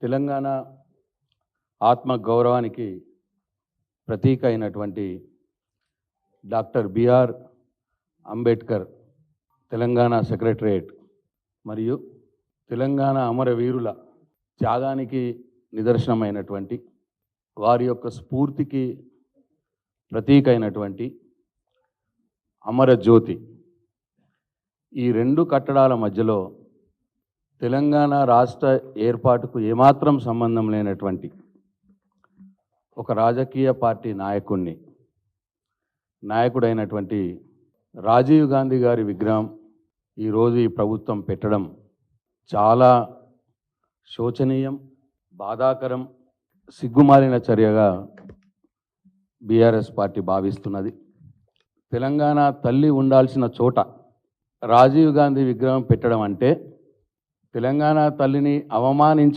తెలంగాణ ఆత్మ గౌరవానికి ప్రతీక అయినటువంటి doctor B R Ambedkar Telangana secretariat మరియు తెలంగాణ అమరవీరుల త్యాగానికి నిదర్శనమైనటువంటి వారి యొక్క స్ఫూర్తికి ప్రతీక అయినటువంటి అమరజ్యోతి ఈ రెండు కట్టడాల మధ్యలో తెలంగాణ రాష్ట్ర ఏర్పాటుకు ఏమాత్రం సంబంధం లేనటువంటి ఒక రాజకీయ పార్టీ నాయకుడైనటువంటి రాజీవ్ గాంధీ గారి విగ్రహం ఈరోజు ఈ ప్రభుత్వం పెట్టడం చాలా శోచనీయం, బాధాకరం, సిగ్గుమాలిన చర్యగా బీఆర్ఎస్ పార్టీ భావిస్తున్నది. తెలంగాణ తల్లి ఉండాల్సిన చోట రాజీవ్ గాంధీ విగ్రహం పెట్టడం అంటే తెలంగాణ తల్లిని అవమానించ